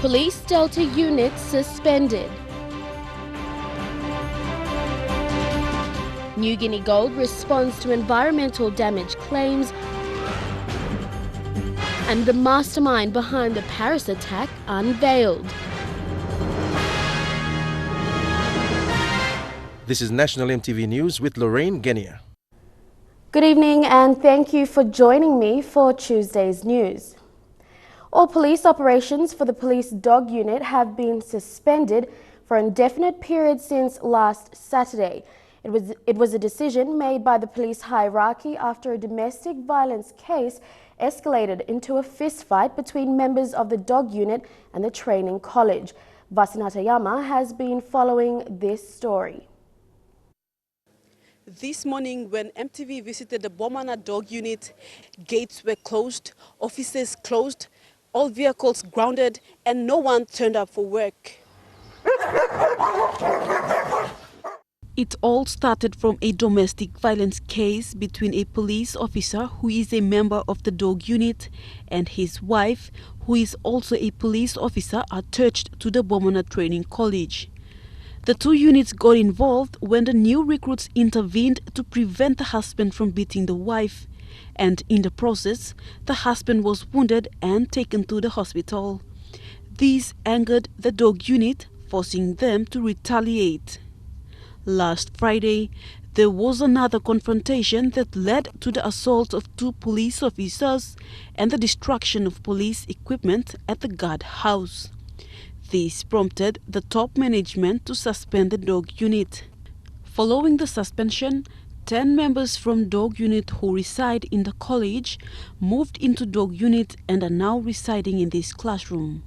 Police Delta unit suspended. Niugini Gold responds to environmental damage claims, and the mastermind behind the Paris attack unveiled. This is National EMTV News with Lorraine Genia. Good evening and thank you for joining me for Tuesday's news. All police operations for the police dog unit have been suspended for an indefinite period since last Saturday. It was a decision made by the police hierarchy after a domestic violence case escalated into a fistfight between members of the dog unit and the training college. Vasinata Yama has been following this story. This morning, when EMTV visited the Bomana dog unit, gates were closed, offices closed, all vehicles grounded, and no one turned up for work. It all started from a domestic violence case between a police officer who is a member of the dog unit and his wife, who is also a police officer attached to the Bomana Training College. The two units got involved when the new recruits intervened to prevent the husband from beating the wife, and in the process, the husband was wounded and taken to the hospital. This angered the dog unit, forcing them to retaliate. Last Friday, there was another confrontation that led to the assault of two police officers and the destruction of police equipment at the guard house. This prompted the top management to suspend the dog unit. Following the suspension, 10 members from dog unit who reside in the college moved into dog unit and are now residing in this classroom.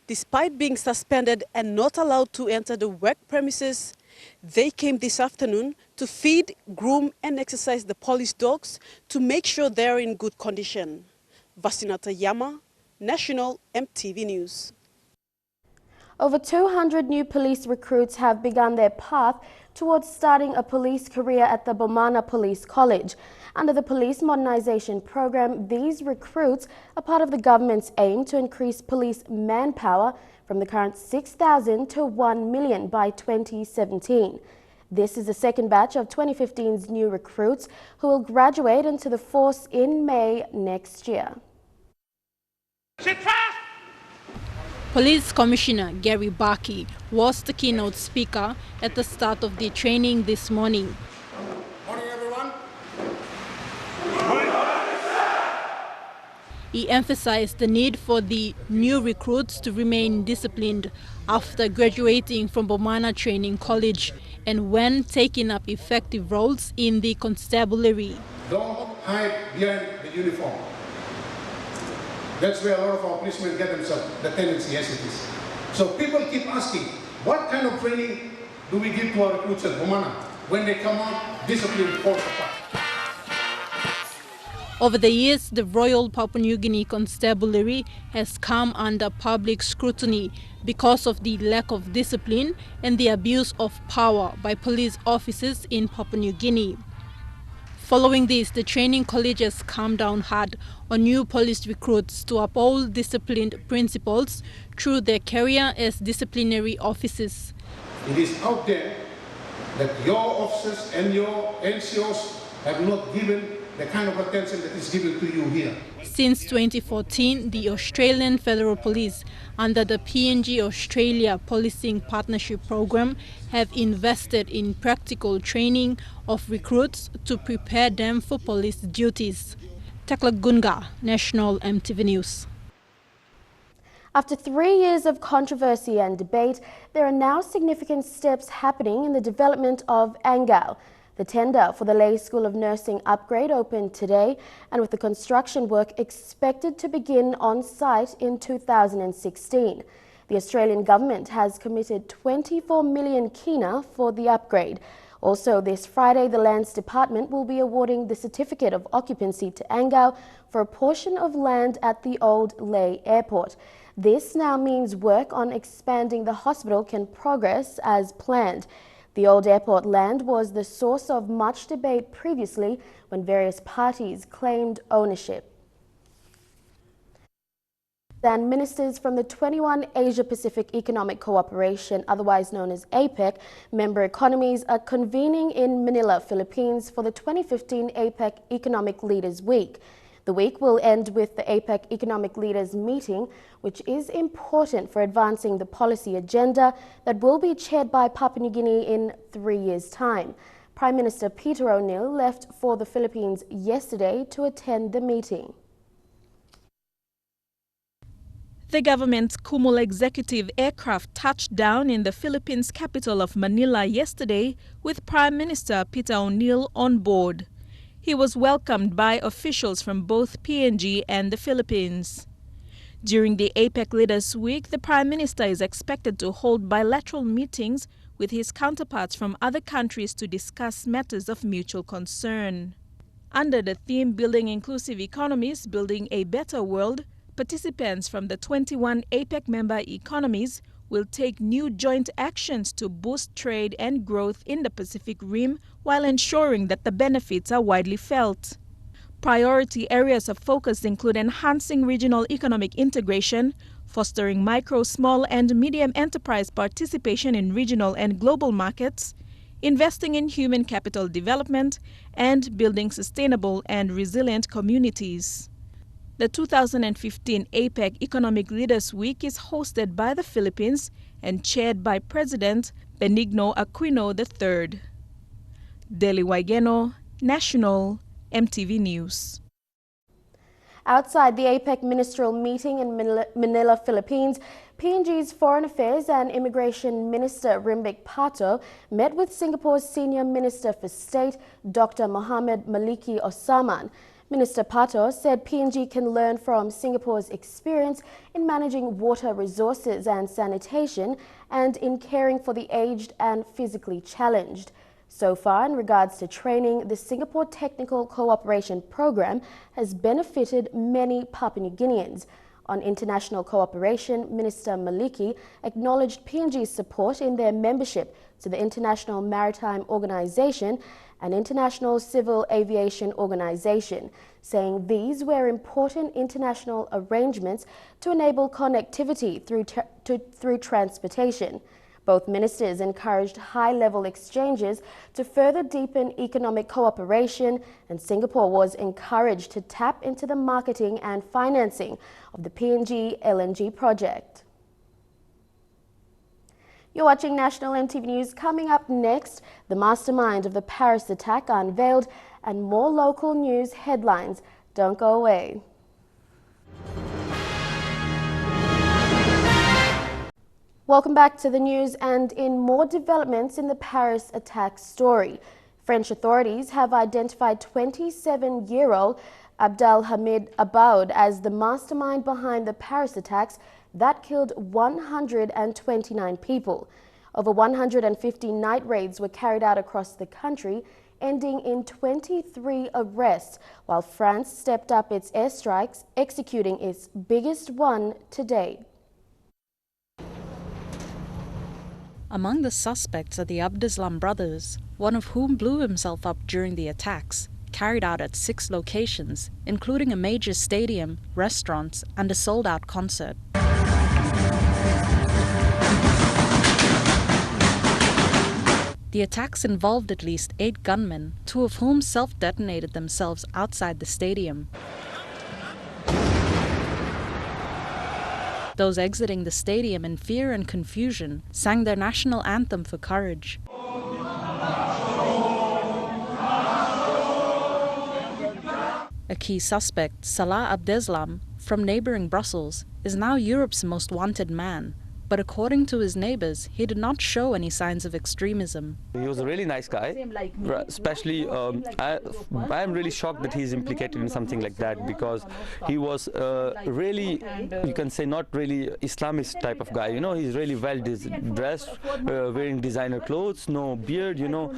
Despite being suspended and not allowed to enter the work premises, they came this afternoon to feed, groom and exercise the police dogs to make sure they are in good condition. Vasinata Yama, National EMTV News. Over 200 new police recruits have begun their path towards starting a police career at the Bomana Police College. Under the Police Modernization Program, these recruits are part of the government's aim to increase police manpower from the current 6,000 to 1 million by 2017. This is the second batch of 2015's new recruits who will graduate into the force in May next year. Police Commissioner Gary Barkey was the keynote speaker at the start of the training this morning. Morning, everyone. He emphasized the need for the new recruits to remain disciplined after graduating from Bomana Training College and when taking up effective roles in the constabulary. Don't hide behind the uniform. That's where a lot of our policemen get themselves, the tendency as it is. So people keep asking, what kind of training do we give to our recruits at Bomana? When they come out, discipline falls apart. Over the years, the Royal Papua New Guinea Constabulary has come under public scrutiny because of the lack of discipline and the abuse of power by police officers in Papua New Guinea. Following this, the training college has come down hard on new police recruits to uphold disciplined principles through their career as disciplinary officers. It is out there that your officers and your NCOs have not given the kind of attention that is given to you here. Since 2014, the Australian Federal Police, under the PNG Australia Policing Partnership Program, have invested in practical training of recruits to prepare them for police duties. Tekla Gunga, National EMTV News. After 3 years of controversy and debate, there are now significant steps happening in the development of Angao. The tender for the Lay School of Nursing upgrade opened today, and with the construction work expected to begin on site in 2016. The Australian government has committed 24 million kina for the upgrade. Also this Friday, the Lands Department will be awarding the Certificate of Occupancy to Angao for a portion of land at the old Lay Airport. This now means work on expanding the hospital can progress as planned. The old airport land was the source of much debate previously when various parties claimed ownership. And ministers from the 21 Asia-Pacific Economic Cooperation, otherwise known as APEC, member economies are convening in Manila, Philippines for the 2015 APEC Economic Leaders Week. The week will end with the APEC Economic Leaders meeting, which is important for advancing the policy agenda that will be chaired by Papua New Guinea in 3 years' time. Prime Minister Peter O'Neill left for the Philippines yesterday to attend the meeting. The government's Kumul executive aircraft touched down in the Philippines' capital of Manila yesterday with Prime Minister Peter O'Neill on board. He was welcomed by officials from both PNG and the Philippines. During the APEC Leaders Week, the Prime Minister is expected to hold bilateral meetings with his counterparts from other countries to discuss matters of mutual concern. Under the theme Building Inclusive Economies, Building a Better World, participants from the 21 APEC member economies will take new joint actions to boost trade and growth in the Pacific Rim while ensuring that the benefits are widely felt. Priority areas of focus include enhancing regional economic integration, fostering micro, small, and medium enterprise participation in regional and global markets, investing in human capital development, and building sustainable and resilient communities. The 2015 APEC Economic Leaders Week is hosted by the Philippines and chaired by President Benigno Aquino III. Deli Waigeno, National EMTV News. Outside the APEC ministerial meeting in Manila, Philippines, PNG's Foreign Affairs and Immigration Minister Rimbik Pato met with Singapore's Senior Minister for State, Dr. Mohamed Maliki Ossaman. Minister Pato said PNG can learn from Singapore's experience in managing water resources and sanitation and in caring for the aged and physically challenged. So far, in regards to training, the Singapore Technical Cooperation Program has benefited many Papua New Guineans. On international cooperation, Minister Maliki acknowledged PNG's support in their membership to the International Maritime Organization and International Civil Aviation Organization, saying these were important international arrangements to enable connectivity through transportation. Both ministers encouraged high-level exchanges to further deepen economic cooperation, and Singapore was encouraged to tap into the marketing and financing of the PNG LNG project. You're watching National EMTV News. Coming up next, the mastermind of the Paris attack unveiled and more local news headlines. Don't go away. Welcome back to the news, and in more developments in the Paris attack story. French authorities have identified 27-year-old Abdelhamid Aboud as the mastermind behind the Paris attacks that killed 129 people. Over 150 night raids were carried out across the country, ending in 23 arrests, while France stepped up its airstrikes, executing its biggest one to date. Among the suspects are the Abdeslam brothers, one of whom blew himself up during the attacks, carried out at 6 locations, including a major stadium, restaurants, and a sold-out concert. The attacks involved at least 8 gunmen, 2 of whom self-detonated themselves outside the stadium. Those exiting the stadium in fear and confusion sang their national anthem for courage. A key suspect, Salah Abdeslam, from neighboring Brussels, is now Europe's most wanted man. But according to his neighbors, he did not show any signs of extremism. He was a really nice guy, especially I am really shocked that he's implicated in something like that, because he was really, you can say, not really Islamist type of guy. You know, he's really well dressed, wearing designer clothes, no beard, you know,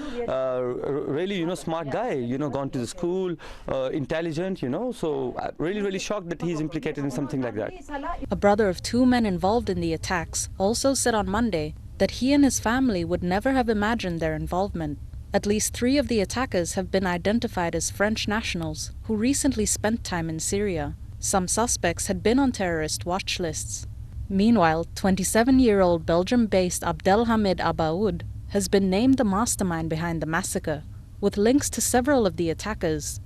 really, you know, smart guy, you know, gone to the school, intelligent, you know, so really shocked that he's implicated in something like that. A brother of 2 men involved in the attacks also said on Monday that he and his family would never have imagined their involvement. At least 3 of the attackers have been identified as French nationals who recently spent time in Syria. Some suspects had been on terrorist watch lists. Meanwhile, 27-year-old Belgium-based Abdelhamid Abaoud has been named the mastermind behind the massacre, with links to several of the attackers.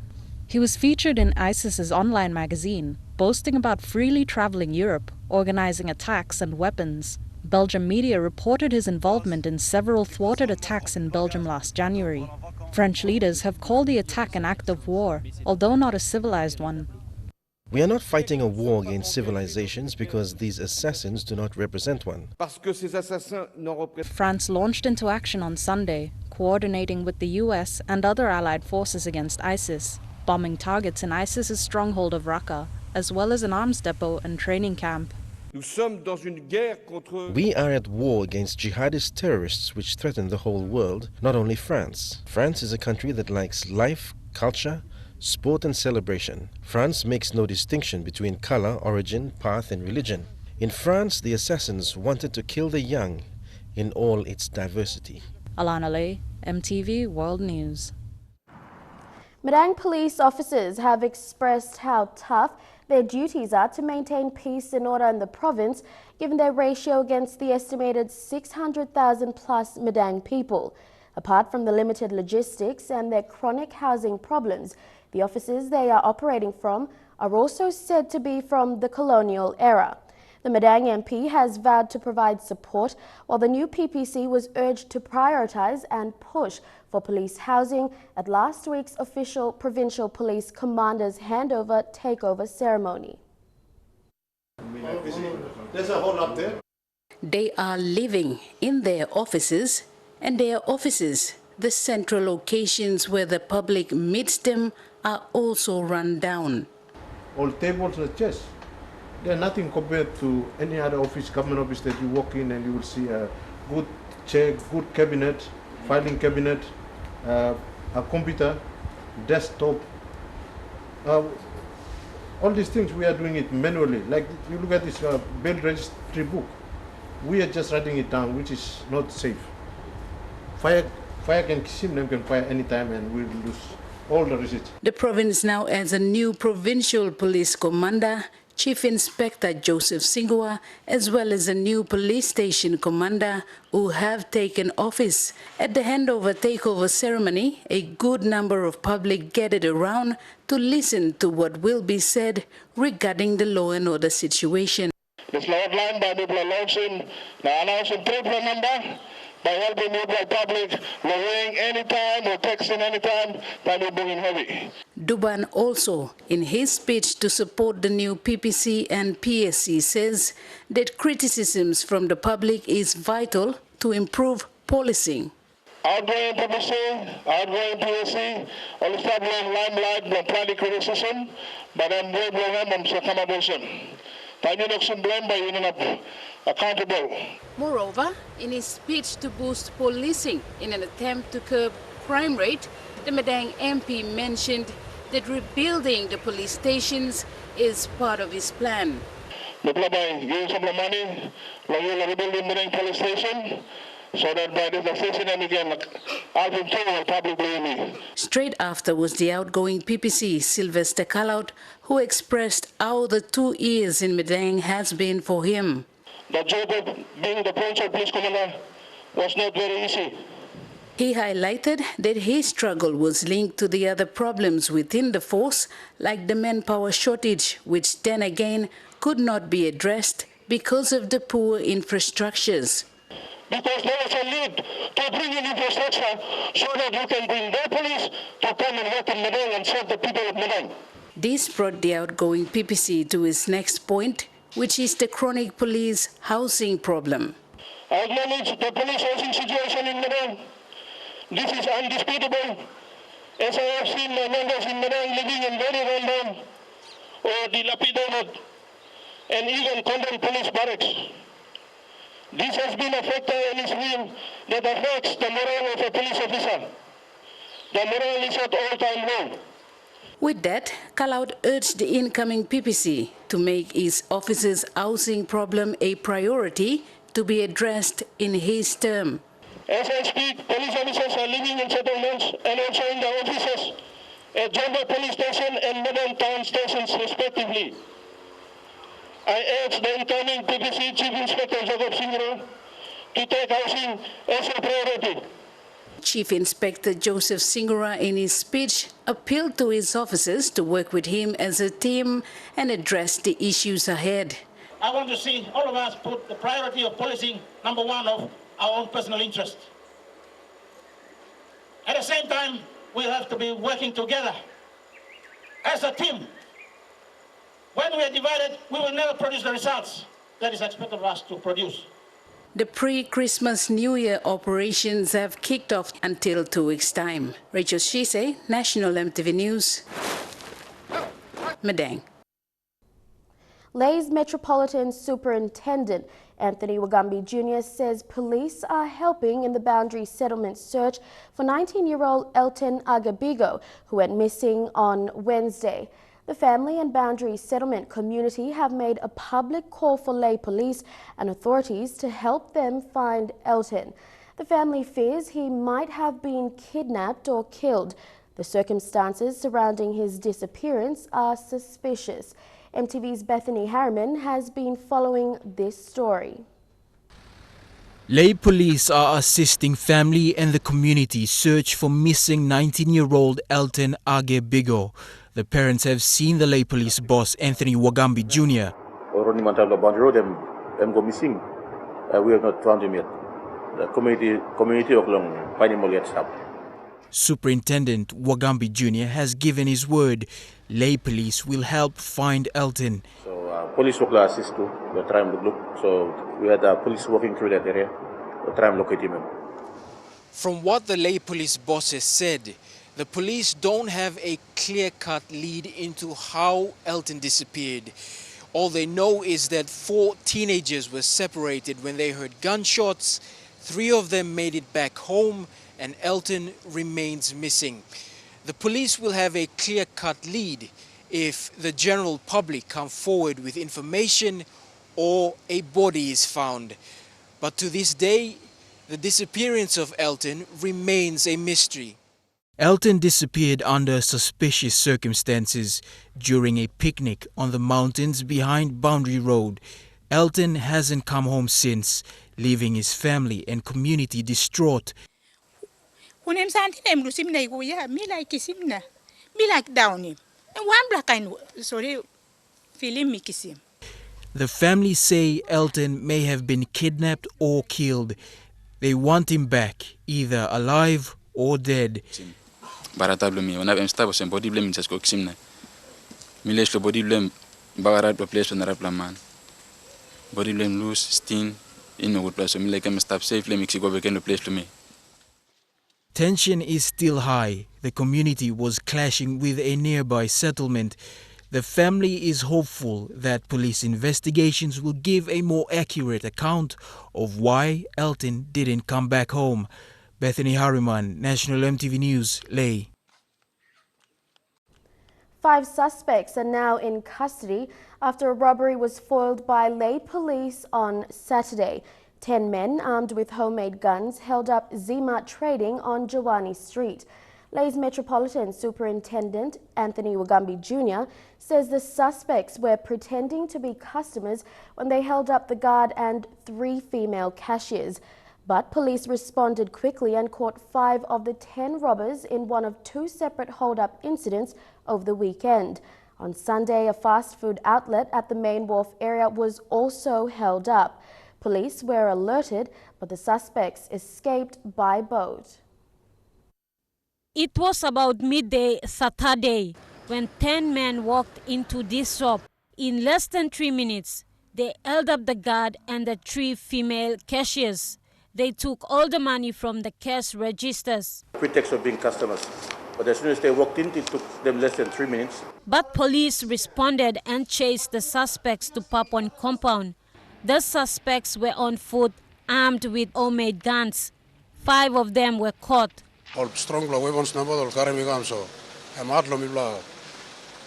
He was featured in ISIS's online magazine, boasting about freely traveling Europe, organizing attacks and weapons. Belgian media reported his involvement in several thwarted attacks in Belgium last January. French leaders have called the attack an act of war, although not a civilized one. We are not fighting a war against civilizations because these assassins do not represent one. France launched into action on Sunday, coordinating with the US and other allied forces against ISIS, bombing targets in ISIS's stronghold of Raqqa, as well as an arms depot and training camp. We are at war against jihadist terrorists which threaten the whole world, not only France. France is a country that likes life, culture, sport and celebration. France makes no distinction between color, origin, path and religion. In France, the assassins wanted to kill the young in all its diversity. Alana Lay, MTV World News. Madang police officers have expressed how tough their duties are to maintain peace and order in the province, given their ratio against the estimated 600,000 plus Madang people. Apart from the limited logistics and their chronic housing problems, the offices they are operating from are also said to be from the colonial era. The Madang MP has vowed to provide support, while the new PPC was urged to prioritise and push for police housing at last week's official provincial police commander's takeover ceremony. There's a hole up there. They are living in their offices, and their offices, the central locations where the public meets them, are also run down. All tables and chairs. They're nothing compared to any other office, government office that you walk in and you will see a good chair, good cabinet, filing cabinet, a computer, desktop. All these things we are doing it manually. Like you look at this bail registry book, we are just writing it down, which is not safe. Fire can kill them, can fire anytime, and we will lose all the receipts. The province now has a new provincial police commander, Chief Inspector Joseph Singua, as well as a new police station commander who have taken office. At the takeover ceremony, a good number of public gathered around to listen to what will be said regarding the law and order situation. This law outlined by the announcing trip number by helping the public, lowering anytime or texting anytime by the booking heavy. Duban also, in his speech to support the new PPC and PSC, says that criticisms from the public is vital to improve policing. Outgoing PPC, outgoing PSC, all establish limelight and public criticism, but I'm very glad I'm so accommodation. Accountable. Moreover, in his speech to boost policing in an attempt to curb crime rate, the Madang MP mentioned that rebuilding the police stations is part of his plan. Give some money, rebuilding Madang police station, so that by the station and again, I'll be told publicly. Straight after was the outgoing PPC, Sylvester Callout, who expressed how the 2 years in Madang has been for him. The job of being the provincial police commander was not very easy. He highlighted that his struggle was linked to the other problems within the force, like the manpower shortage, which then again could not be addressed because of the poor infrastructures. Because there was a need to bring in infrastructure so that you can bring the police to come and work in Madang and serve the people of Madang. This brought the outgoing PPC to his next point, which is the chronic police housing problem. I acknowledge the police housing situation in Madang. This is undisputable, as I have seen my members in Madang living in very run-down or dilapidated and even condemned police barracks. This has been a factor and is real that affects the morale of a police officer. The morale is at all-time low. With that, Callout urged the incoming PPC to make his office's housing problem a priority to be addressed in his term. As I speak, police officers are living in settlements and also in the offices at Jumbo Police Station and Modern Town Stations respectively. I urge the incoming PPC Chief Inspector Jacob Singro to take housing as a priority. Chief Inspector Joseph Singora, in his speech, appealed to his officers to work with him as a team and address the issues ahead. I want to see all of us put the priority of policing number one of our own personal interest. At the same time, we have to be working together as a team. When we are divided, we will never produce the results that is expected of us to produce. The pre-Christmas New Year operations have kicked off until 2 weeks' time. Rachel Shise, National EMTV News, Madang. Lay's Metropolitan Superintendent Anthony Wagambi Jr. says police are helping in the boundary settlement search for 19-year-old Elton Agabigo, who went missing on Wednesday. The family and boundary settlement community have made a public call for Lay police and authorities to help them find Elton. The family fears he might have been kidnapped or killed. The circumstances surrounding his disappearance are suspicious. MTV's Bethany Harriman has been following this story. Lay police are assisting family and the community search for missing 19-year-old Elton Agabigo. The parents have seen the Lay police boss Anthony Wagambi Jr. Already Montana Boundary Road, I'm go missing. We have not found him yet. The community of Long find him yet. Superintendent Wagambi Jr. has given his word. Lay police will help find Elton. So police will assist too. We'll try and look. So we had police walking through that area. We'll try and locate him. From what the Lay police bosses said, the police don't have a clear-cut lead into how Elton disappeared. All they know is that 4 teenagers were separated when they heard gunshots. 3 of them made it back home, and Elton remains missing. The police will have a clear-cut lead if the general public come forward with information or a body is found. But to this day, the disappearance of Elton remains a mystery. Elton disappeared under suspicious circumstances during a picnic on the mountains behind Boundary Road. Elton hasn't come home since, leaving his family and community distraught. The family say Elton may have been kidnapped or killed. They want him back, either alive or dead. Baratablo mi ona emstabo sem body blame just ko kimna milesh lo body blame bagara to place on raplaman body blame loose steen in no good place so mi like em stop safely mix go back in the place to me. Tension is still high. The community was clashing with a nearby settlement. The family is hopeful that police investigations will give a more accurate account of why Elton didn't come back home. Bethany Harriman, National EMTV News, Lay. 5 suspects are now in custody after a robbery was foiled by Lay police on Saturday. 10 men armed with homemade guns held up Zima Trading on Jawani Street. Lay's Metropolitan Superintendent Anthony Wagambi Jr. says the suspects were pretending to be customers when they held up the guard and 3 female cashiers. But police responded quickly and caught 5 of the 10 robbers in one of 2 separate hold-up incidents over the weekend. On Sunday, a fast food outlet at the Main Wharf area was also held up. Police were alerted, but the suspects escaped by boat. It was about midday Saturday when 10 men walked into this shop. In less than 3 minutes, they held up the guard and the 3 female cashiers. They took all the money from the cash registers. Pretext of being customers. But as soon as they walked in, it took them less than 3 minutes. But police responded and chased the suspects to Papon compound. The suspects were on foot, armed with homemade guns. 5 of them were caught. All strong weapons number all carry so. I'm out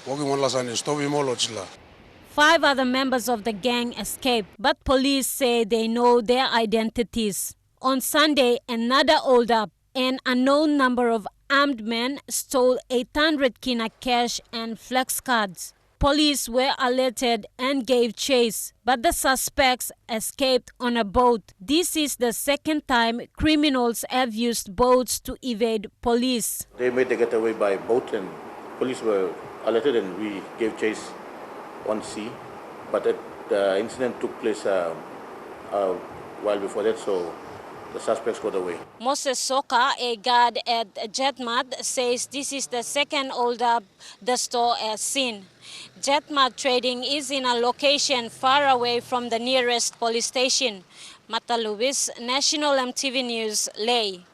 walking one last and stop him all 5 other members of the gang escaped, but police say they know their identities. On Sunday, another hold-up and unknown number of Armed men stole 800 kina cash and flex cards. Police were alerted and gave chase, but the suspects escaped on a boat. This is the second time criminals have used boats to evade police. They made the getaway by boat, and police were alerted, and we gave chase on sea. But the incident took place a while before that, so the suspects got away. Moses Soka, a guard at Jetmad, says this is the second holdup the store has seen. Jetmad Trading is in a location far away from the nearest police station. Mata Lewis, National EMTV News, Ley.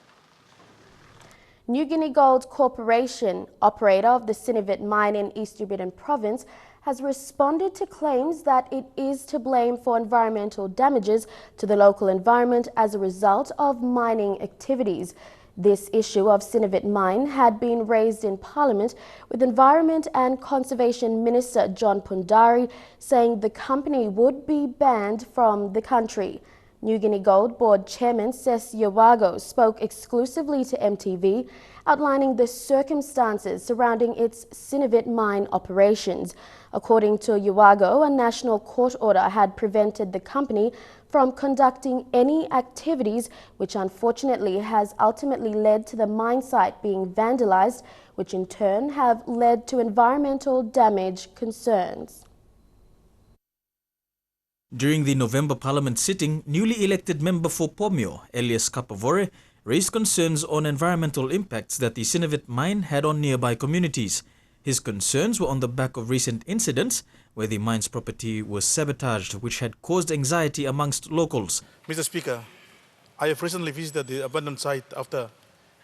Niugini Gold Corporation, operator of the Sinivit mine in East Dubidan Province, has responded to claims that it is to blame for environmental damages to the local environment as a result of mining activities. This issue of Sinivit mine had been raised in Parliament, with Environment and Conservation Minister John Pundari saying the company would be banned from the country. Niugini Gold Board Chairman Ses Yawago spoke exclusively to EMTV, outlining the circumstances surrounding its Sinivit mine operations. According to Yawago, a national court order had prevented the company from conducting any activities, which unfortunately has ultimately led to the mine site being vandalized, which in turn have led to environmental damage concerns. During the November Parliament sitting, newly elected member for Pomio, Elias Kapavore, raised concerns on environmental impacts that the Sinivit mine had on nearby communities. His concerns were on the back of recent incidents where the mine's property was sabotaged, which had caused anxiety amongst locals. Mr. Speaker, I have recently visited the abandoned site after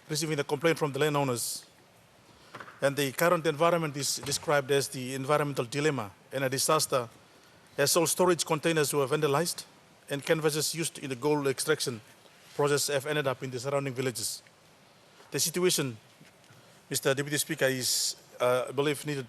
receiving a complaint from the landowners. And the current environment is described as the environmental dilemma and a disaster, as all storage containers were vandalized and canvases used in the gold extraction process have ended up in the surrounding villages. The situation, Mr. Deputy Speaker, is, I believe, needed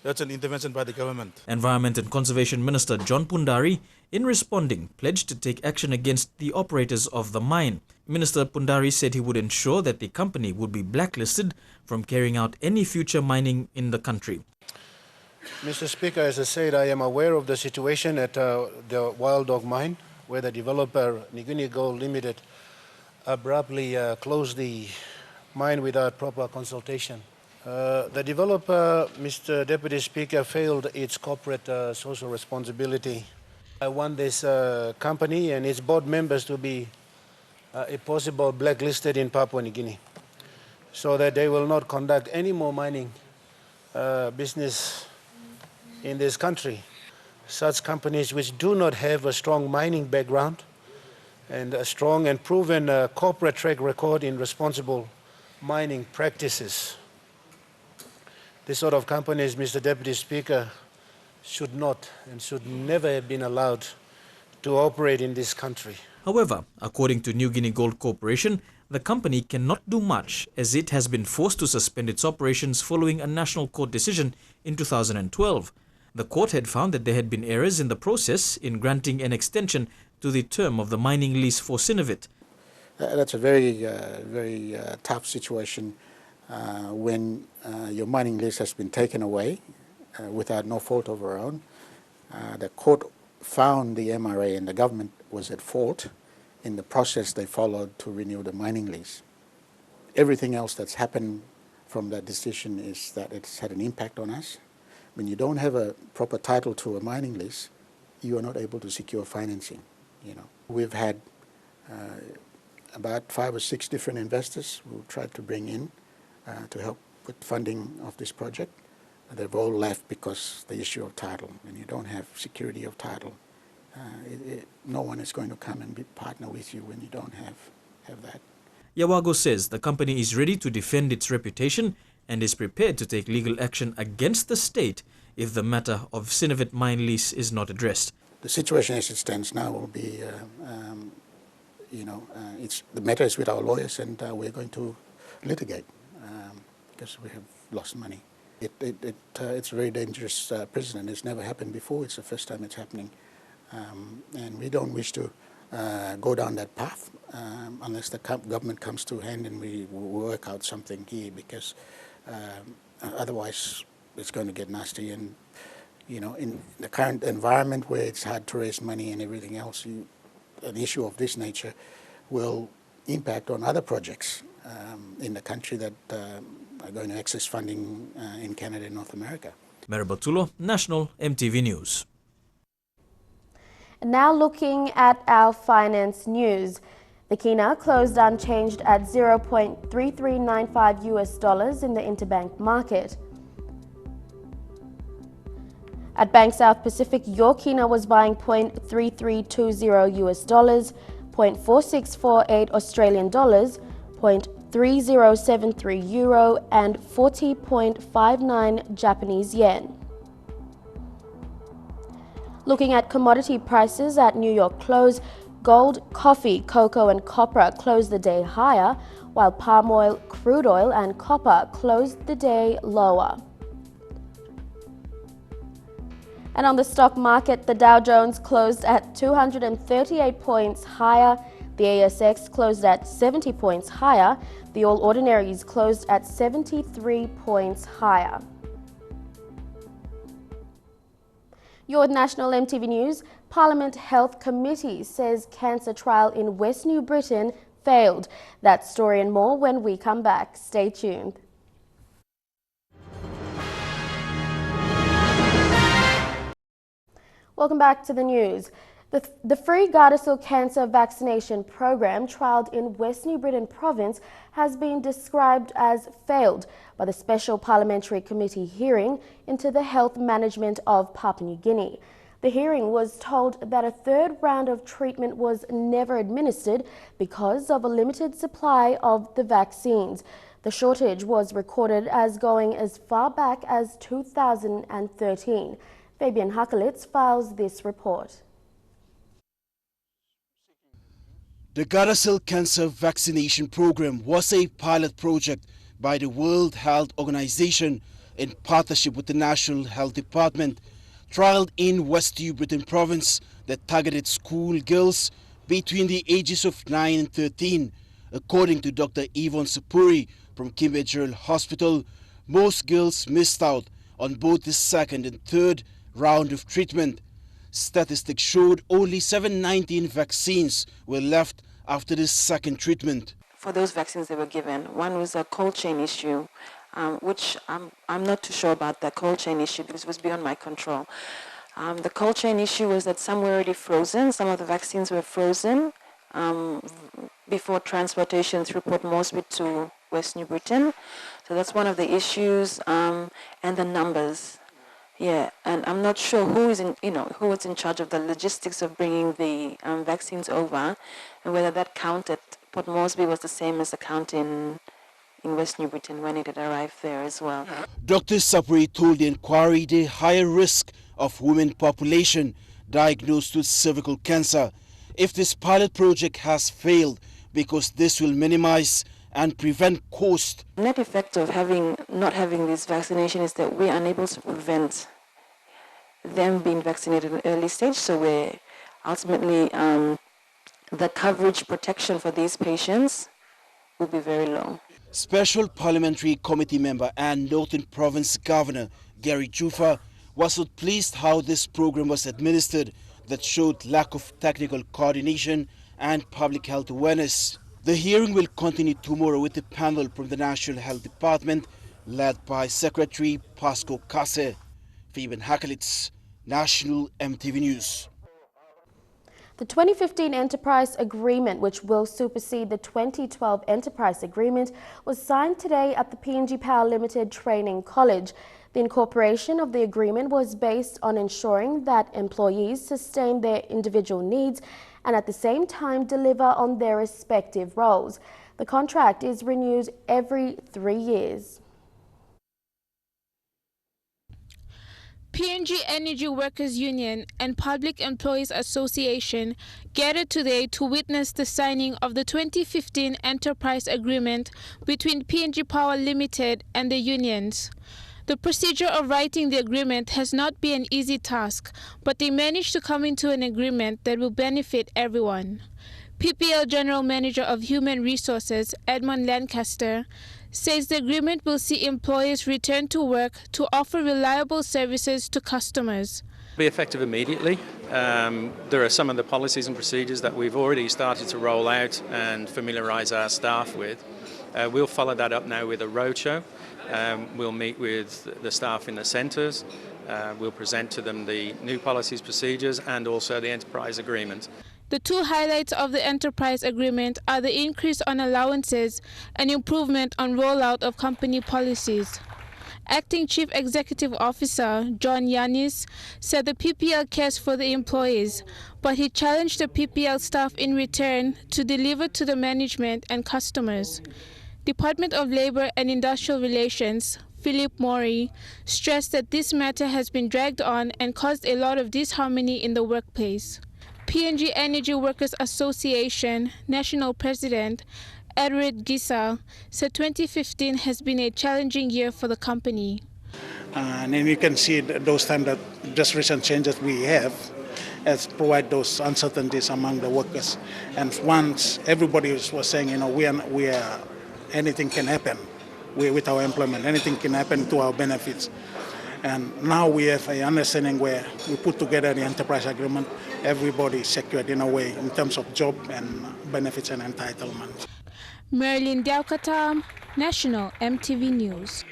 urgent intervention by the government. Environment and Conservation Minister John Pundari, in responding, pledged to take action against the operators of the mine. Minister Pundari said he would ensure that the company would be blacklisted from carrying out any future mining in the country. Mr. Speaker, as I said, I am aware of the situation at the Wild Dog mine, where the developer, Niugini Gold Limited, abruptly closed the mine without proper consultation. The developer, Mr. Deputy Speaker, failed its corporate social responsibility. I want this company and its board members to be, if possible, blacklisted in Papua New Guinea, so that they will not conduct any more mining business in this country. Such companies which do not have a strong mining background and a strong and proven corporate track record in responsible mining practices. This sort of companies, Mr. Deputy Speaker, should not and should never have been allowed to operate in this country. However, according to Niugini Gold Corporation, the company cannot do much as it has been forced to suspend its operations following a national court decision in 2012. The court had found that there had been errors in the process in granting an extension to the term of the mining lease for Sinivit. That's a very tough situation when your mining lease has been taken away without no fault of our own. The court found the MRA and the government was at fault in the process they followed to renew the mining lease. Everything else that's happened from that decision is that it's had an impact on us. When you don't have a proper title to a mining lease, you are not able to secure financing. We've had about 5 or 6 different investors who tried to bring in to help with funding of this project. They've all left because the issue of title. When you don't have security of title, no one is going to come and partner with you when you don't have that. Yawago says the company is ready to defend its reputation and is prepared to take legal action against the state if the matter of Sinivit mine lease is not addressed. The situation as it stands now will be, the matter is with our lawyers, and we're going to litigate because we have lost money. It's a very dangerous precedent. It's never happened before. It's the first time it's happening. And we don't wish to go down that path. unless the government comes to hand and we work out something here, because otherwise it's going to get nasty. And in the current environment where it's hard to raise money and everything else, an issue of this nature will impact on other projects in the country that are going to access funding in Canada and North America. Meribatulo, National EMTV News. Now looking at our finance news. The Kina closed unchanged at $0.3395 in the interbank market. At Bank South Pacific, your Kina was buying $0.3320, $0.4648 Australian dollars, $0.3073 euro, and 40.59 Japanese yen. Looking at commodity prices at New York close, gold, coffee, cocoa and copper closed the day higher, while palm oil, crude oil and copper closed the day lower. And on the stock market, the Dow Jones closed at 238 points higher, the ASX closed at 70 points higher, the All Ordinaries closed at 73 points higher. Your National EMTV News, Parliament Health Committee says cancer trial in West New Britain failed. That story and more when we come back. Stay tuned. Welcome back to the news. The free Gardasil cancer vaccination program trialled in West New Britain province has been described as failed by the Special Parliamentary Committee hearing into the health management of Papua New Guinea. The hearing was told that a third round of treatment was never administered because of a limited supply of the vaccines. The shortage was recorded as going as far back as 2013. Fabian Hakelitz files this report. The Gardasil Cancer Vaccination Program was a pilot project by the World Health Organization in partnership with the National Health Department, trialed in West New Britain province that targeted school girls between the ages of 9 and 13. According to Dr. Yvonne Sapuri from Kimber General Hospital, most girls missed out on both the second and third round of treatment. Statistics showed only 719 vaccines were left after the second treatment. For those vaccines that were given, one was a cold chain issue, which I'm not too sure about the cold chain issue because it was beyond my control. The cold chain issue was that some were already frozen. Some of the vaccines were frozen before transportation through Port Moresby to West New Britain. So that's one of the issues, and the numbers. Yeah, and I'm not sure who is who was in charge of the logistics of bringing the vaccines over, and whether that count at Port Moresby was the same as the count in West New Britain when it had arrived there as well. Dr. Sapri told the inquiry the higher risk of women population diagnosed with cervical cancer. If this pilot project has failed, because this will minimize and prevent cost. The net effect of not having this vaccination is that we're unable to prevent them being vaccinated at an early stage, so we're ultimately the coverage protection for these patients will be very low. Special Parliamentary Committee member and Northern Province Governor Gary Jufa was not pleased how this program was administered, that showed lack of technical coordination and public health awareness. The hearing will continue tomorrow with a panel from the National Health Department led by Secretary Pasco Kase. Fabian Hakelitz, National EMTV News. The 2015 Enterprise Agreement, which will supersede the 2012 Enterprise Agreement, was signed today at the PNG Power Limited Training College. The incorporation of the agreement was based on ensuring that employees sustain their individual needs and at the same time deliver on their respective roles. The contract is renewed every 3 years. PNG Energy Workers Union and Public Employees Association gathered today to witness the signing of the 2015 Enterprise Agreement between PNG Power Limited and the unions. The procedure of writing the agreement has not been an easy task, but they managed to come into an agreement that will benefit everyone. PPL General Manager of Human Resources, Edmund Lancaster, says the agreement will see employers return to work to offer reliable services to customers. Be effective immediately. There are some of the policies and procedures that we've already started to roll out and familiarise our staff with. We'll follow that up now with a roadshow. We'll meet with the staff in the centres. We'll present to them the new policies, procedures and also the enterprise agreement. The two highlights of the enterprise agreement are the increase on allowances and improvement on rollout of company policies. Acting Chief Executive Officer John Yanis said the PPL cares for the employees, but he challenged the PPL staff in return to deliver to the management and customers. Department of Labour and Industrial Relations Philip Mori stressed that this matter has been dragged on and caused a lot of disharmony in the workplace. PNG Energy Workers Association National President Edward Gisa said 2015 has been a challenging year for the company. And then you can see those times that just recent changes we have has provide those uncertainties among the workers. And once everybody was saying, we are anything can happen with our employment, anything can happen to our benefits. And now we have an understanding where we put together the enterprise agreement, everybody is secured in a way in terms of job and benefits and entitlements. Marilyn Diaukatam, National EMTV News.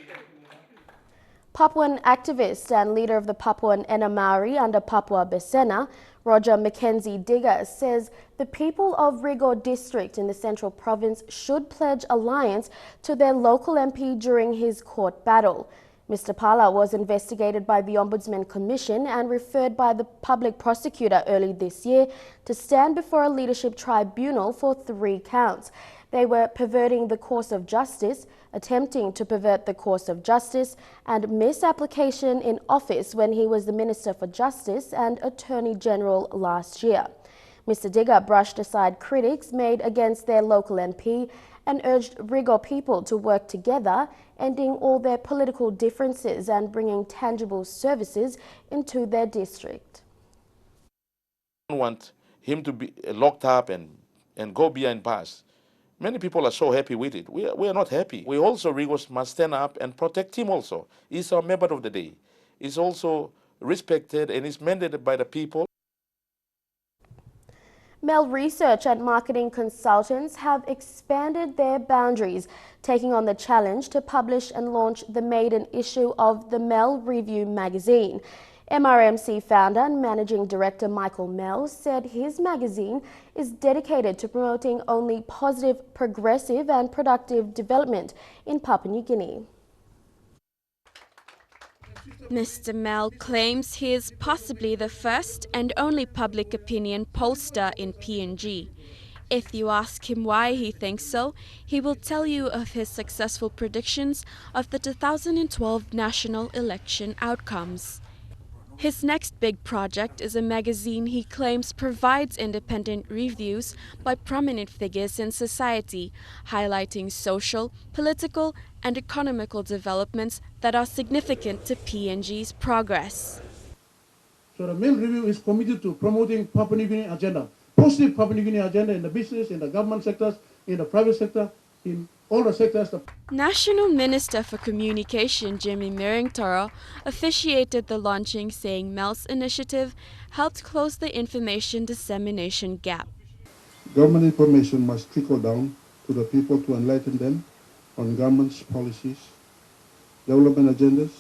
Papuan activist and leader of the Papuan Ena Maori under Papua Besena, Roger Mackenzie Digger, says the people of Rigor district in the Central Province should pledge alliance to their local MP during his court battle. Mr. Pala was investigated by the Ombudsman Commission and referred by the public prosecutor early this year to stand before a leadership tribunal for 3 counts. They were perverting the course of justice, attempting to pervert the course of justice, and misapplication in office when he was the Minister for Justice and Attorney General last year. Mr. Digger brushed aside critics made against their local MP and urged Rigor people to work together, ending all their political differences and bringing tangible services into their district. I don't want him to be locked up and go behind bars. Many people are so happy with it. We are not happy. We also, Rigos, must stand up and protect him also. He's our member of the day. He's also respected and is mandated by the people. Mel research and marketing consultants have expanded their boundaries, taking on the challenge to publish and launch the maiden issue of the Mel Review magazine. MRMC founder and managing director Michael Mel said his magazine is dedicated to promoting only positive, progressive and productive development in Papua New Guinea. Mr. Mel claims he is possibly the first and only public opinion pollster in PNG. If you ask him why he thinks so, he will tell you of his successful predictions of the 2012 national election outcomes. His next big project is a magazine he claims provides independent reviews by prominent figures in society, highlighting social, political, and economical developments that are significant to PNG's progress. So the main review is committed to promoting Papua New Guinea agenda, positive Papua New Guinea agenda in the business, in the government sectors, in the private sector, in all the sectors. National Minister for Communication Jimmy Miringtoro officiated the launching, saying Mel's initiative helped close the information dissemination gap. Government information must trickle down to the people to enlighten them on government's policies, development agendas.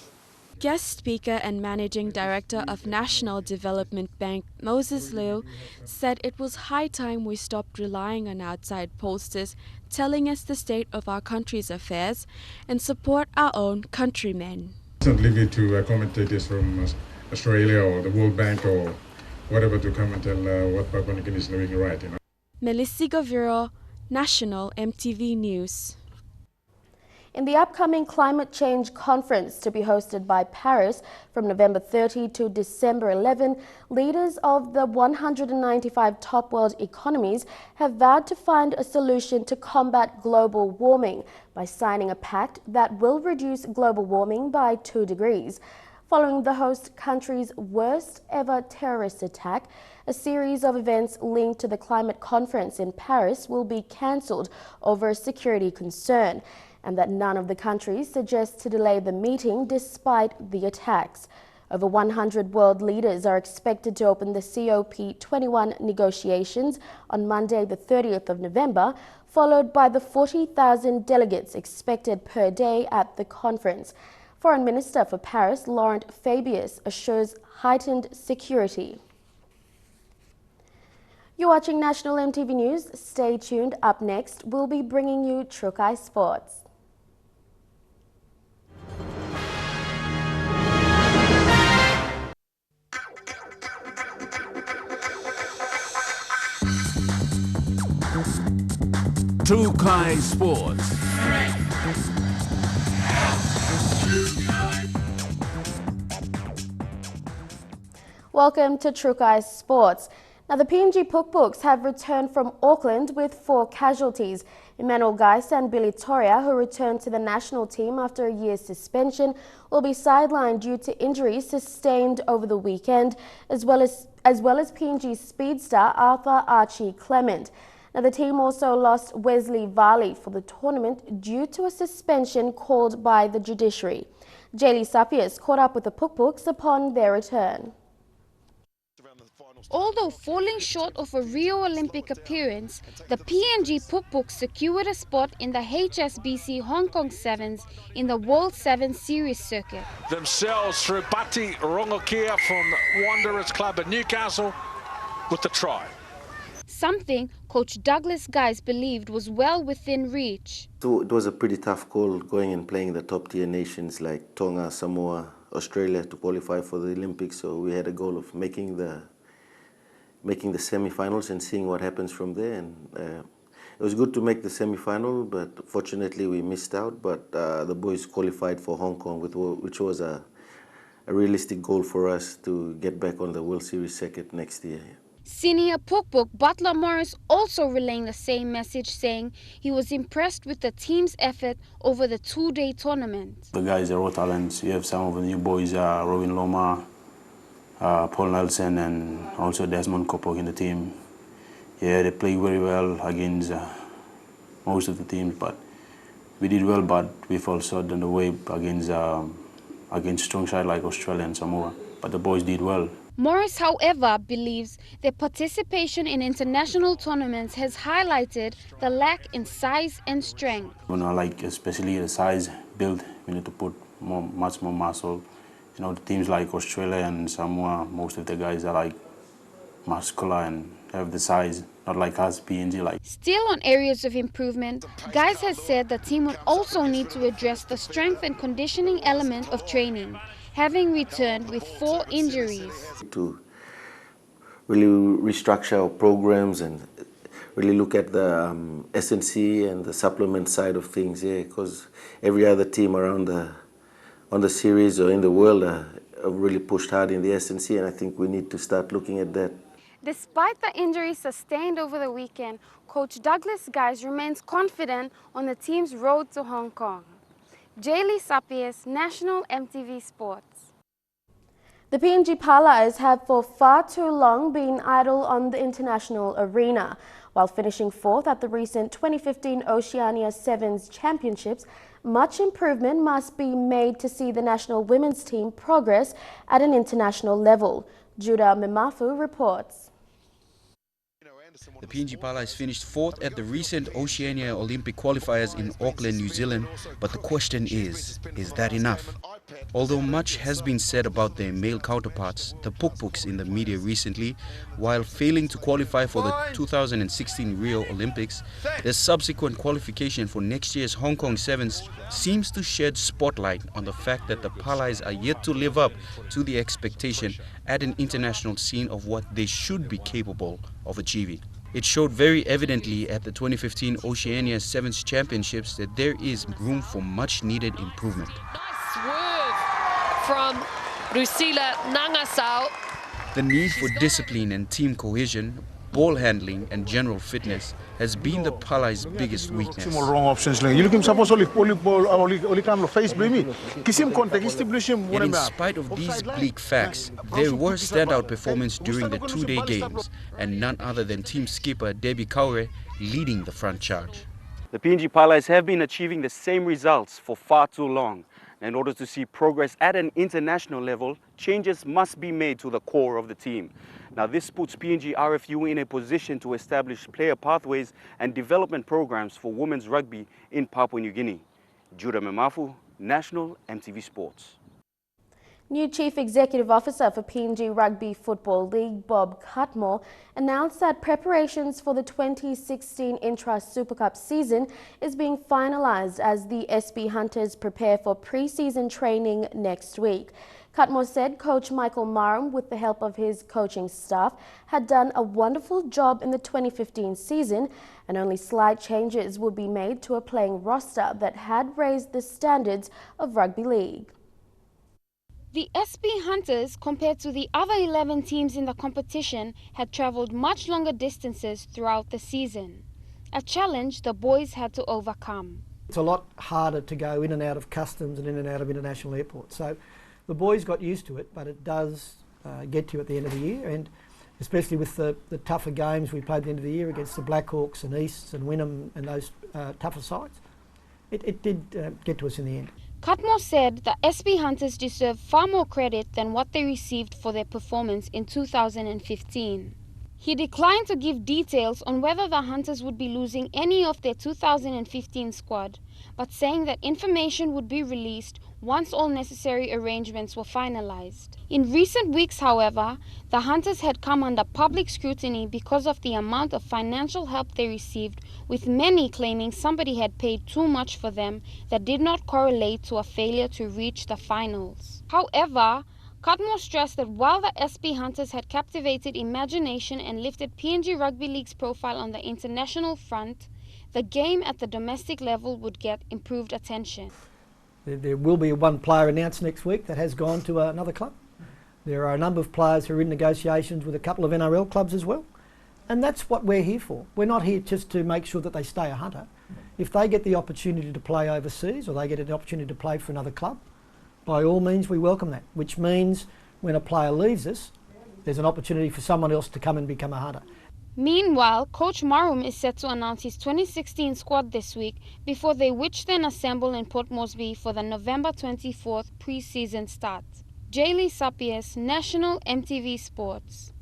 Guest speaker and managing director of National Development Bank, Moses Liu, said it was high time we stopped relying on outside pollsters telling us the state of our country's affairs and support our own countrymen. It's not leave it to commentators from Australia or the World Bank or whatever to come and tell what Papua New Guinea is doing right. Melissa Goviro, National EMTV News. In the upcoming climate change conference to be hosted by Paris from November 30 to December 11, leaders of the 195 top world economies have vowed to find a solution to combat global warming by signing a pact that will reduce global warming by 2 degrees. Following the host country's worst ever terrorist attack, a series of events linked to the climate conference in Paris will be cancelled over a security concern, and that none of the countries suggest to delay the meeting despite the attacks. Over 100 world leaders are expected to open the COP21 negotiations on Monday, the 30th of November, followed by the 40,000 delegates expected per day at the conference. Foreign Minister for Paris, Laurent Fabius, assures heightened security. You're watching National EMTV News. Stay tuned. Up next, we'll be bringing you Trukai Sports. Trukai Sports. Welcome to Trukai Sports. Now, the PNG Pukpuks have returned from Auckland with 4 casualties. Emmanuel Geis and Billy Toria, who returned to the national team after a year's suspension, will be sidelined due to injuries sustained over the weekend, as well as PNG speed star Arthur Archie Clement. Now, the team also lost Wesley Varley for the tournament due to a suspension called by the judiciary. Jaylee Sapias caught up with the Pukpuks upon their return. Although falling short of a Rio Olympic appearance, the PNG Pukpuks secured a spot in the HSBC Hong Kong Sevens in the World Sevens Series circuit. Themselves through Bati Rongokia from Wanderers Club at Newcastle with the try. Something Coach Douglas Guys believed was well within reach. So it was a pretty tough call going and playing the top tier nations like Tonga, Samoa, Australia to qualify for the Olympics. So we had a goal of making the semi-finals and seeing what happens from there. And it was good to make the semi-final, but fortunately we missed out. But the boys qualified for Hong Kong, which was a realistic goal for us to get back on the World Series circuit next year. Senior Pukpuk Butler Morris also relaying the same message, saying he was impressed with the team's effort over the 2-day tournament. The guys are raw talents. You have some of the new boys, Robin Loma, Paul Nelson, and also Desmond Kopok in the team. Yeah, they play very well against most of the teams, but we did well, but we fell short on the way against strong side like Australia and Samoa. But the boys did well. Morris, however, believes their participation in international tournaments has highlighted the lack in size and strength. You know, like especially the size build, we need to put much more muscle. You know, the teams like Australia and Samoa, most of the guys are like muscular and have the size, not like us, PNG. Like. Still on areas of improvement, Guys has said the team will also need to address the strength and conditioning element of training, having returned with 4 injuries. To really restructure our programs and really look at the SNC and the supplement side of things, yeah, because every other team around on the series or in the world have really pushed hard in the SNC, and I think we need to start looking at that. Despite the injuries sustained over the weekend, Coach Douglas Guys remains confident on the team's road to Hong Kong. Jaylee Sapias, National EMTV Sports. The PNG Palais have for far too long been idle on the international arena. While finishing 4th at the recent 2015 Oceania Sevens Championships, much improvement must be made to see the national women's team progress at an international level. Judah Memafu reports. The PNG Palais finished 4th at the recent Oceania Olympic qualifiers in Auckland, New Zealand, but the question is that enough? Although much has been said about their male counterparts, the Pukpuks in the media recently, while failing to qualify for the 2016 Rio Olympics, their subsequent qualification for next year's Hong Kong Sevens seems to shed spotlight on the fact that the Palais are yet to live up to the expectation at an international scene of what they should be capable of achieving. It showed very evidently at the 2015 Oceania Sevens Championships that there is room for much needed improvement. Nice swerve from Rusila Nangasao. The need for discipline and team cohesion ball handling and general fitness has been the Palai's biggest weakness. Wrong options. You look him suppose only face blame. Yet in spite of these bleak facts, there were standout performances during the two-day games, and none other than team skipper Debbie Kaure leading the front charge. The PNG Palais have been achieving the same results for far too long. In order to see progress at an international level, changes must be made to the core of the team. Now this puts PNG RFU in a position to establish player pathways and development programs for women's rugby in Papua New Guinea. Judah Memafu, National EMTV Sports. New Chief Executive Officer for PNG Rugby Football League, Bob Cutmore, announced that preparations for the 2016 Intra-Super Cup season is being finalised as the SB Hunters prepare for pre-season training next week. Cutmore said Coach Michael Marum, with the help of his coaching staff, had done a wonderful job in the 2015 season, and only slight changes would be made to a playing roster that had raised the standards of rugby league. The SB Hunters, compared to the other 11 teams in the competition, had travelled much longer distances throughout the season. A challenge the boys had to overcome. It's a lot harder to go in and out of customs and in and out of international airports. So the boys got used to it, but it does get to you at the end of the year, and especially with the tougher games we played at the end of the year against the Blackhawks and Easts and Wynnum and those tougher sides. It did get to us in the end. Cutmore said the SB Hunters deserve far more credit than what they received for their performance in 2015. He declined to give details on whether the Hunters would be losing any of their 2015 squad, but saying that information would be released once all necessary arrangements were finalized. In recent weeks, however, the Hunters had come under public scrutiny because of the amount of financial help they received, with many claiming somebody had paid too much for them that did not correlate to a failure to reach the finals. However, Cutmore stressed that while the SB Hunters had captivated imagination and lifted PNG Rugby League's profile on the international front, the game at the domestic level would get improved attention. There will be one player announced next week that has gone to another club. There are a number of players who are in negotiations with a couple of NRL clubs as well. And that's what we're here for. We're not here just to make sure that they stay a Hunter. If they get the opportunity to play overseas or they get an opportunity to play for another club, by all means we welcome that, which means when a player leaves us, there's an opportunity for someone else to come and become a Hunter. Meanwhile, Coach Marum is set to announce his 2016 squad this week before they which then assemble in Port Moresby for the November 24th pre-season start. Jaylee Sapies, National EMTV Sports.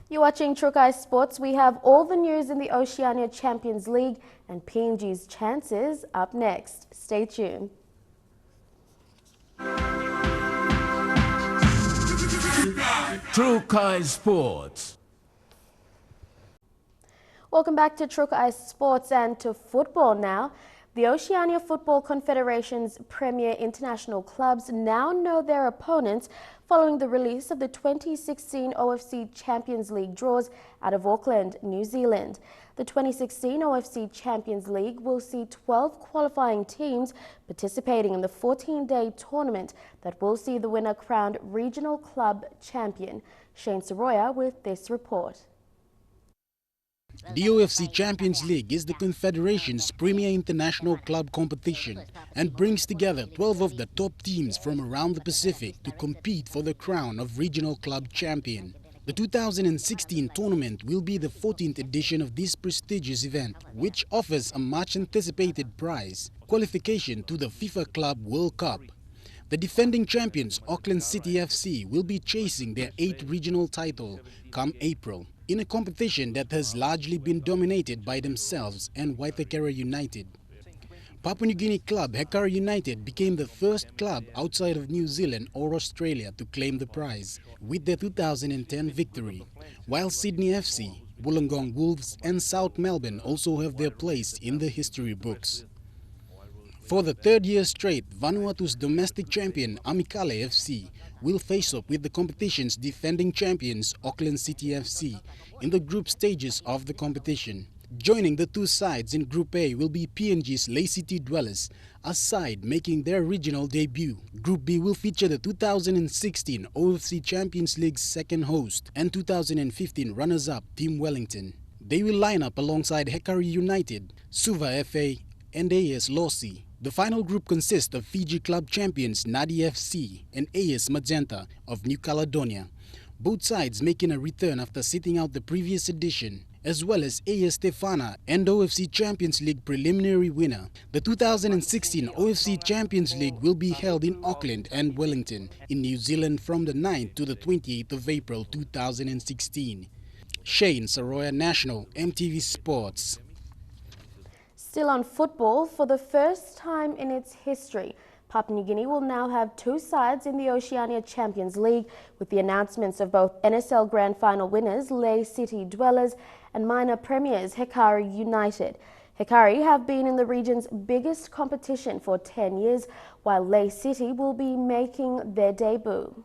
You're watching Trukai Sports. We have all the news in the Oceania Champions League and PNG's chances up next. Stay tuned. Trukai Sports. Welcome back to Trukai Sports and to football now. The Oceania Football Confederation's premier international clubs now know their opponents following the release of the 2016 OFC Champions League draws out of Auckland, New Zealand. The 2016 OFC Champions League will see 12 qualifying teams participating in the 14-day tournament that will see the winner crowned regional club champion. Shane Soroya with this report. The OFC Champions League is the Confederation's premier international club competition and brings together 12 of the top teams from around the Pacific to compete for the crown of regional club champion. The 2016 tournament will be the 14th edition of this prestigious event, which offers a much-anticipated prize, qualification to the FIFA Club World Cup. The defending champions, Auckland City FC, will be chasing their 8th regional title come April, in a competition that has largely been dominated by themselves and Waitakere United. Papua New Guinea club Hekara United became the first club outside of New Zealand or Australia to claim the prize with their 2010 victory, while Sydney FC, Wollongong Wolves and South Melbourne also have their place in the history books. For the third year straight, Vanuatu's domestic champion Amikale FC will face off with the competition's defending champions Auckland City FC in the group stages of the competition. Joining the two sides in Group A will be PNG's Lay City Dwellers a side making their regional debut. Group B will feature the 2016 OFC Champions League's second host and 2015 runners-up Team Wellington. They will line up alongside Hekari United, Suva FA and AS Losi. The final group consists of Fiji club champions Nadi FC and AS Magenta of New Caledonia, both sides making a return after sitting out the previous edition, as well as AS Stefana and OFC Champions League preliminary winner. The 2016 OFC Champions League will be held in Auckland and Wellington in New Zealand from the 9th to the 28th of April 2016. Shane Saroya, National MTV Sports. Still on football, for the first time in its history, Papua New Guinea will now have two sides in the Oceania Champions League, with the announcements of both NSL Grand Final winners Ley City Dwellers and minor premiers Hekari United. Hekari have been in the region's biggest competition for 10 years, while Ley City will be making their debut.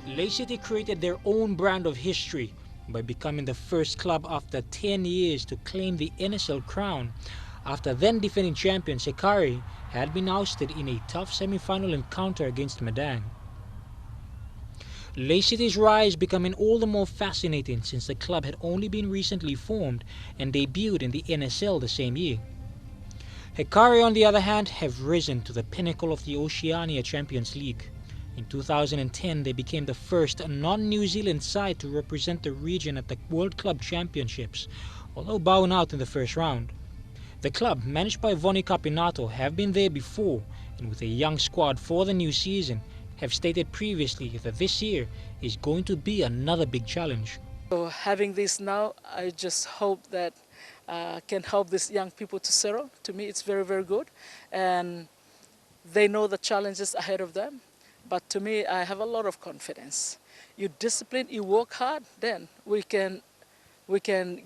Ley City created their own brand of history by becoming the first club after 10 years to claim the NSL crown, after then defending champions Hekari had been ousted in a tough semi-final encounter against Madang. Ley City's rise becoming all the more fascinating since the club had only been recently formed and debuted in the NSL the same year. Hekari, on the other hand, have risen to the pinnacle of the Oceania Champions League. In 2010, they became the first non-New Zealand side to represent the region at the World Club Championships, although bowing out in the first round. The club, managed by Vonnie Capinato, have been there before, and with a young squad for the new season, have stated previously that this year is going to be another big challenge. So having this now, I just hope that can help these young people to settle. To me, it's very, very good, and they know the challenges ahead of them. But to me, I have a lot of confidence. You discipline, you work hard, then we can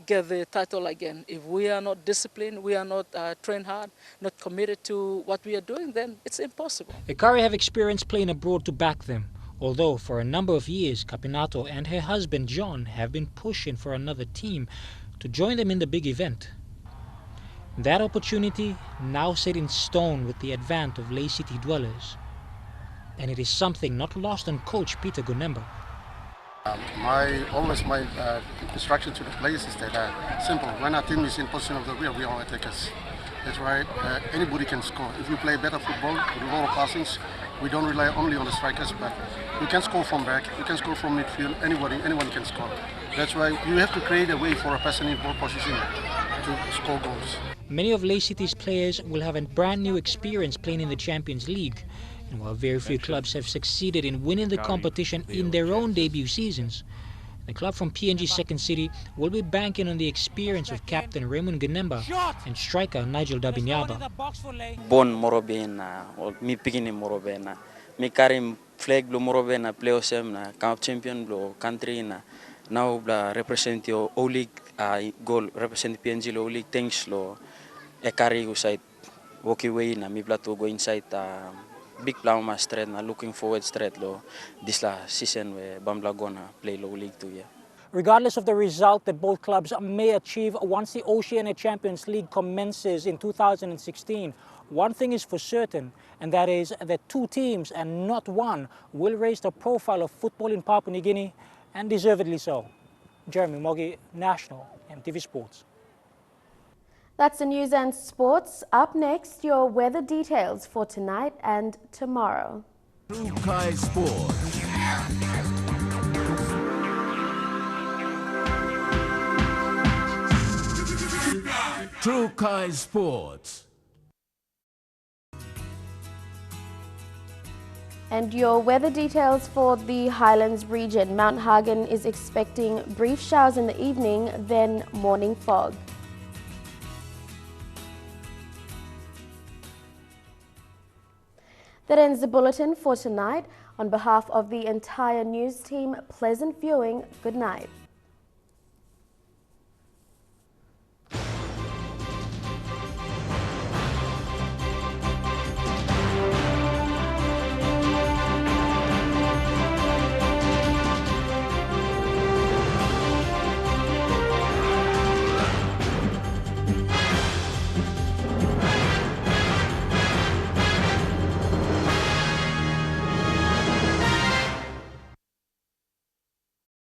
get the title again. If we are not disciplined, we are not trained hard, not committed to what we are doing, then it's impossible. Hekari have experience playing abroad to back them, although for a number of years, Capinato and her husband John have been pushing for another team to join them in the big event. That opportunity now set in stone with the advent of Ley City Dwellers. And it is something not lost on coach Peter Gunemba. My instruction to the players is that simple. When our team is in position of the wheel, we are attackers. That's right. Anybody can score. If you play better football with a lot of passings, we don't rely only on the strikers, but you can score from back, you can score from midfield. Anyone can score. That's why you have to create a way for a person in ball position to score goals. Many of Ley City's players will have a brand new experience playing in the Champions League. And while very few clubs have succeeded in winning the competition in their own debut seasons, the club from PNG Second City will be banking on the experience of captain Raymond Gunemba and striker Nigel Dabinyaba. Born Morobena, or me picking in Morobena. Me carrying flag blue Morobena, play osem na cup champion blue country na. Now represent your O League goal, represent PNG O League thanks lo. Ekari usai walk away na me to go inside big plan straight na looking forward straight lo this season where Bambla gonna play low league 2 year. Regardless of the result that both clubs may achieve once the Oceania Champions League commences in 2016, one thing is for certain, and that is that two teams and not one will raise the profile of football in Papua New Guinea, and deservedly so. Jeremy Mogi, National MTV Sports. That's the news and sports. Up next, your weather details for tonight and tomorrow. True Kai Sports. True Kai Sports. And your weather details for the Highlands region. Mount Hagen is expecting brief showers in the evening, then morning fog. That ends the bulletin for tonight. On behalf of the entire news team, pleasant viewing. Good night.